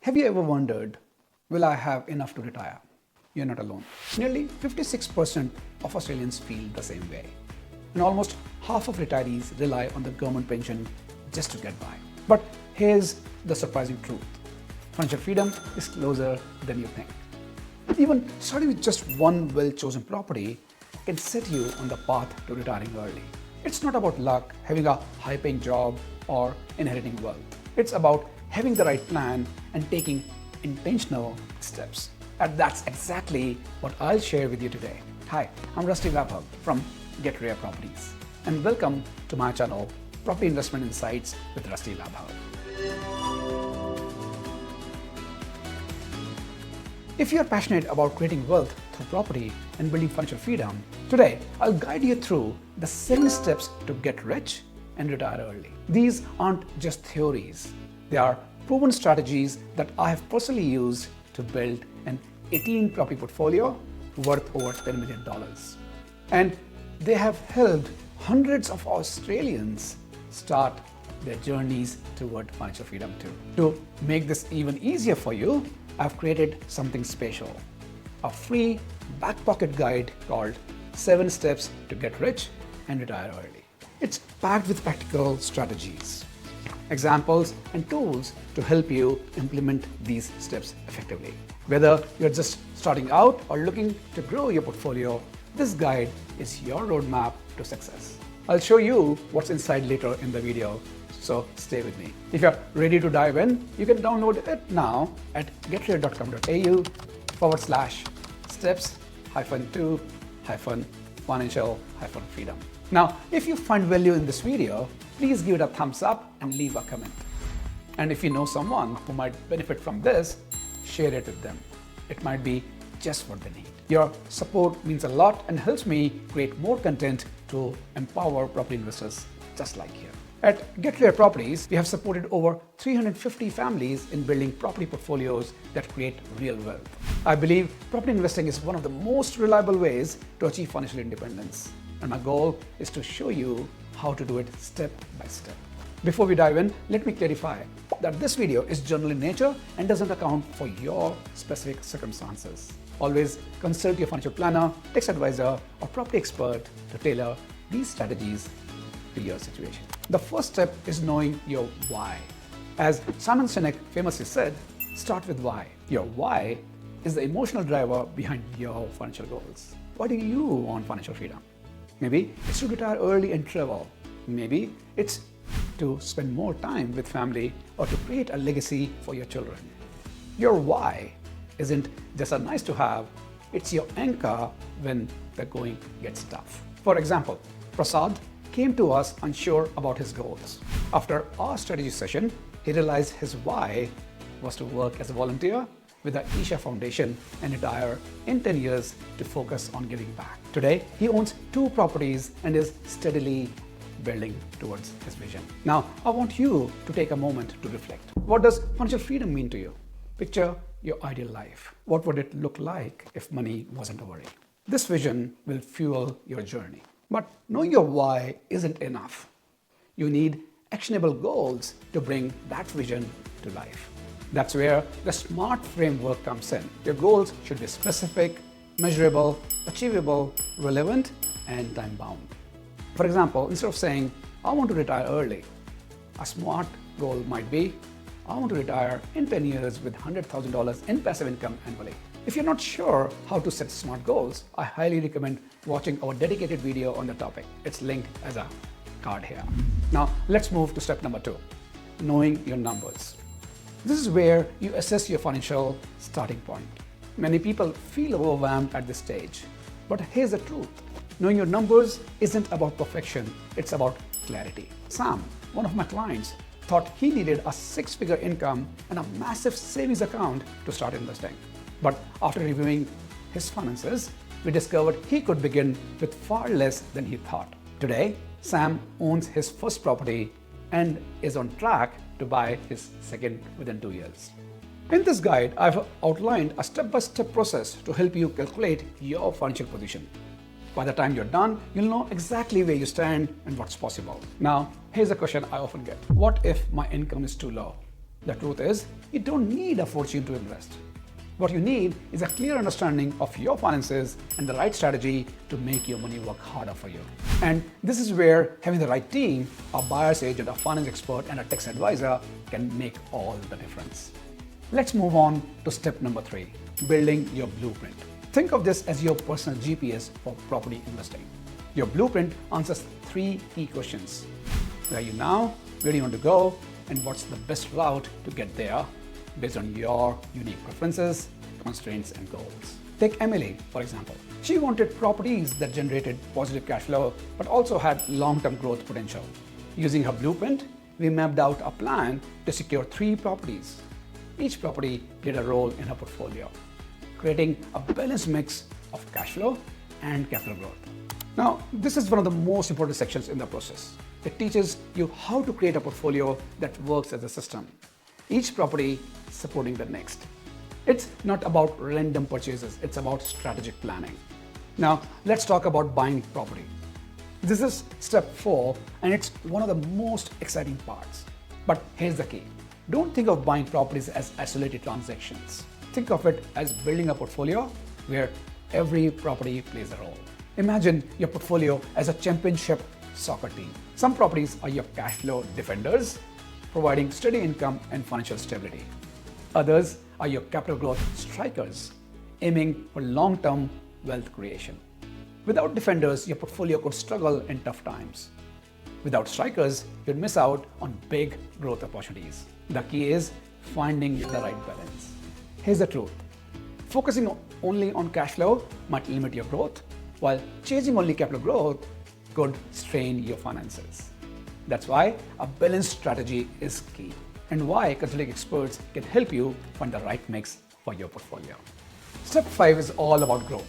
Have you ever wondered, will I have enough to retire? You're not alone. Nearly 56% of Australians feel the same way. And almost half of retirees rely on the government pension just to get by. But here's the surprising truth. Financial freedom is closer than you think. Even starting with just one well-chosen property can set you on the path to retiring early. It's not about luck, having a high-paying job, or inheriting wealth. It's about having the right plan and taking intentional steps. And that's exactly what I'll share with you today. Hi, I'm Rusty Vabhag from Get Rare Properties, and welcome to my channel, Property Investment Insights with Rusty Vabhag. If you're passionate about creating wealth through property and building financial freedom, today I'll guide you through the 7 steps to get rich and retire early. These aren't just theories. They are proven strategies that I have personally used to build an 18 property portfolio worth over $10 million. And they have helped hundreds of Australians start their journeys toward financial freedom too. To make this even easier for you, I've created something special, a free back pocket guide called 7 Steps to Get Rich and Retire Early. It's packed with practical strategies, examples, and tools to help you implement these steps effectively. Whether you're just starting out or looking to grow your portfolio, this guide is your roadmap to success. I'll show you what's inside later in the video, so stay with me. If you're ready to dive in, you can download it now at getrare.com.au/steps-2-financial-freedom. Now, if you find value in this video, please give it a thumbs up and leave a comment. And if you know someone who might benefit from this, share it with them. It might be just what they need. Your support means a lot and helps me create more content to empower property investors just like you. At Get Rare Properties, we have supported over 350 families in building property portfolios that create real wealth. I believe property investing is one of the most reliable ways to achieve financial independence. And my goal is to show you how to do it step by step. Before we dive in, let me clarify that this video is general in nature and doesn't account for your specific circumstances. Always consult your financial planner, tax advisor, or property expert to tailor these strategies to your situation. The first step is knowing your why. As Simon Sinek famously said, start with why. Your why is the emotional driver behind your financial goals. Why do you want financial freedom? Maybe it's to retire early and travel. Maybe it's to spend more time with family or to create a legacy for your children. Your why isn't just a nice to have, it's your anchor when the going gets tough. For example, Prasad came to us unsure about his goals. After our strategy session, he realized his why was to work as a volunteer with the Isha Foundation and retire in 10 years to focus on giving back. Today, he owns 2 properties and is steadily building towards his vision. Now, I want you to take a moment to reflect. What does financial freedom mean to you? Picture your ideal life. What would it look like if money wasn't a worry? This vision will fuel your journey. But knowing your why isn't enough. You need actionable goals to bring that vision to life. That's where the SMART framework comes in. Your goals should be specific, measurable, achievable, relevant, and time-bound. For example, instead of saying, I want to retire early, a SMART goal might be, I want to retire in 10 years with $100,000 in passive income annually. If you're not sure how to set SMART goals, I highly recommend watching our dedicated video on the topic. It's linked as a card here. Now, let's move to step number 2, knowing your numbers. This is where you assess your financial starting point. Many people feel overwhelmed at this stage, but here's the truth. Knowing your numbers isn't about perfection, it's about clarity. Sam, one of my clients, thought he needed a 6-figure income and a massive savings account to start investing. But after reviewing his finances, we discovered he could begin with far less than he thought. Today, Sam owns his first property and is on track to buy his second within 2 years. In this guide, I've outlined a step-by-step process to help you calculate your financial position. By the time you're done, you'll know exactly where you stand and what's possible. Now, here's a question I often get. What if my income is too low? The truth is, you don't need a fortune to invest. What you need is a clear understanding of your finances and the right strategy to make your money work harder for you. And this is where having the right team, a buyer's agent, a finance expert, and a tax advisor can make all the difference. Let's move on to step number 3, building your blueprint. Think of this as your personal GPS for property investing. Your blueprint answers 3 key questions. Where are you now? Where do you want to go? And what's the best route to get there based on your unique preferences, constraints, and goals. Take Emily, for example. She wanted properties that generated positive cash flow, but also had long-term growth potential. Using her blueprint, we mapped out a plan to secure 3 properties. Each property played a role in her portfolio, creating a balanced mix of cash flow and capital growth. Now, this is one of the most important sections in the process. It teaches you how to create a portfolio that works as a system, each property supporting the next. It's not about random purchases, it's about strategic planning. Now, let's talk about buying property. This is step 4, and it's one of the most exciting parts. But here's the key. Don't think of buying properties as isolated transactions. Think of it as building a portfolio where every property plays a role. Imagine your portfolio as a championship soccer team. Some properties are your cash flow defenders, providing steady income and financial stability. Others are your capital growth strikers, aiming for long-term wealth creation. Without defenders, your portfolio could struggle in tough times. Without strikers, you'd miss out on big growth opportunities. The key is finding the right balance. Here's the truth. Focusing only on cash flow might limit your growth, while chasing only capital growth could strain your finances. That's why a balanced strategy is key, and why consulting experts can help you find the right mix for your portfolio. Step 5 is all about growth.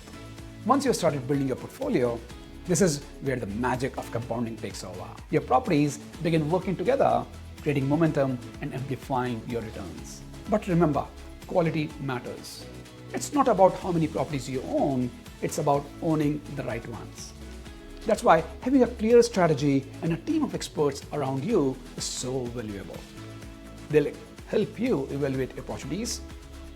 Once you've started building your portfolio, this is where the magic of compounding takes over. Your properties begin working together, creating momentum and amplifying your returns. But remember, quality matters. It's not about how many properties you own, it's about owning the right ones. That's why having a clear strategy and a team of experts around you is so valuable. They'll help you evaluate opportunities,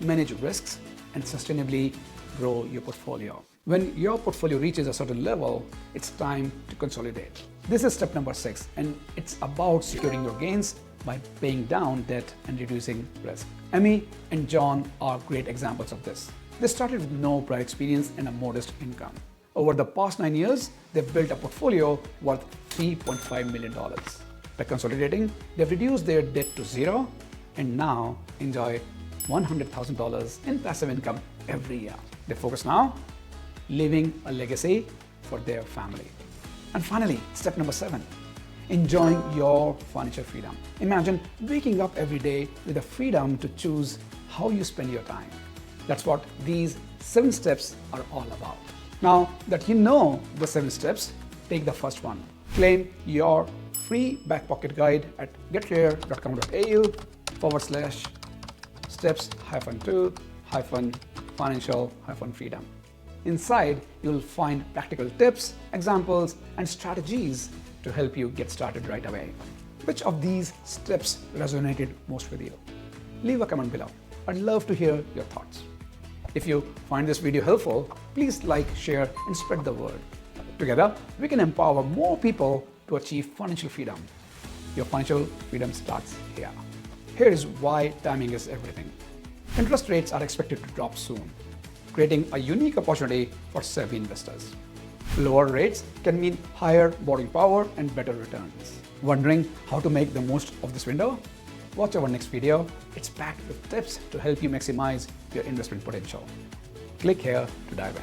manage risks, and sustainably grow your portfolio. When your portfolio reaches a certain level, it's time to consolidate. This is step number 6, and it's about securing your gains by paying down debt and reducing risk. Amy and John are great examples of this. They started with no prior experience and a modest income. Over the past 9 years, they've built a portfolio worth $3.5 million. By consolidating, they've reduced their debt to 0 and now enjoy $100,000 in passive income every year. They focus now, leaving a legacy for their family. And finally, step number 7, enjoying your financial freedom. Imagine waking up every day with the freedom to choose how you spend your time. That's what these 7 steps are all about. Now that you know the 7 steps, take the first one. Claim your free back pocket guide at getclear.com.au/steps-2-financial-freedom. Inside, you'll find practical tips, examples, and strategies to help you get started right away. Which of these steps resonated most with you? Leave a comment below. I'd love to hear your thoughts. If you find this video helpful, please like, share, and spread the word. Together, we can empower more people to achieve financial freedom. Your financial freedom starts here. Here is why timing is everything. Interest rates are expected to drop soon, creating a unique opportunity for savvy investors. Lower rates can mean higher borrowing power and better returns. Wondering how to make the most of this window? Watch our next video. It's packed with tips to help you maximize your investment potential. Click here to dive in.